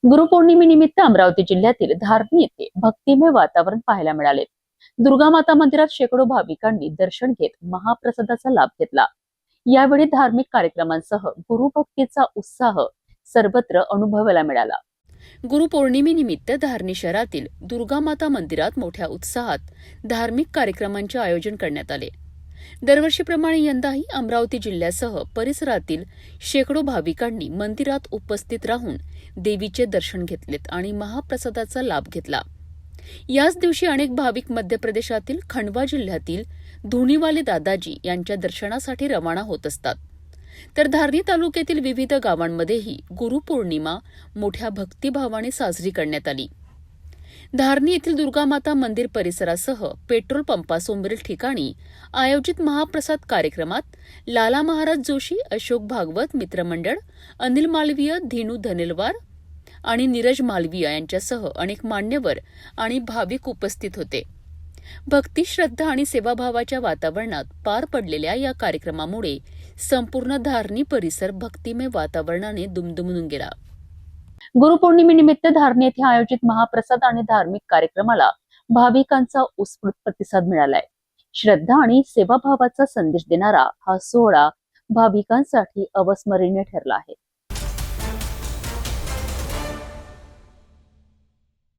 गुरुपौर्णिमेनिमित्त अमरावती जिल्ह्यातील धारणी येथे भक्तिमय वातावरण पाहायला मिळाले। दुर्गा माता मंदिरात शेकडो भाविकांनी दर्शन घेत महाप्रसादाचा लाभ घेतला। यावेळी धार्मिक कार्यक्रमांसह गुरुभक्तीचा उत्साह सर्वत्र अनुभवायला मिळाला। गुरुपौर्णिमेनिमित्त धारणी शहरातील दुर्गा माता मंदिरात मोठ्या उत्साहात धार्मिक कार्यक्रमांचे आयोजन करण्यात आले। दरवर्षीप्रमाणे यंदाही अमरावती जिल्ह्यासह परिसरातील शेकडो भाविकांनी मंदिरात उपस्थित राहून देवीचे दर्शन घेतलेत आणि महाप्रसादाचा लाभ घेतला। याच दिवशी अनेक भाविक मध्य प्रदेशातील खंडवा जिल्ह्यातील धुणीवाले दादाजी यांच्या दर्शनासाठी रवाना होत असतात, तर धारणी तालुक्यातील विविध गावांमध्येही गुरुपौर्णिमा मोठ्या भक्तिभावाने साजरी करण्यात आली। धारणी येथील दुर्गामाता मंदिर परिसरासह पेट्रोल पंपासमोरील ठिकाणी आयोजित महाप्रसाद कार्यक्रमात लाला महाराज जोशी, अशोक भागवत मित्रमंडळ, अनिल मालवीय, धीनू धनेलवार आणि नीरज मालवीय यांच्यासह अनेक मान्यवर आणि भाविक उपस्थित होते। भक्ती, श्रद्धा आणि सेवाभावाच्या वातावरणात पार पडलेल्या या कार्यक्रमामुळे संपूर्ण धारणी परिसर भक्तिमय वातावरणाने दुमदुमून गेला। गुरुपौर्णिमेनिमित्त धारणी येथे आयोजित महाप्रसाद आणि धार्मिक कार्यक्रमाला भाविकांचा उत्स्फूर्त प्रतिसाद मिळालाय। श्रद्धा आणि सेवाभावाचा संदेश देणारा हा सोहळा भाविकांसाठी अविस्मरणीय ठरला आहे।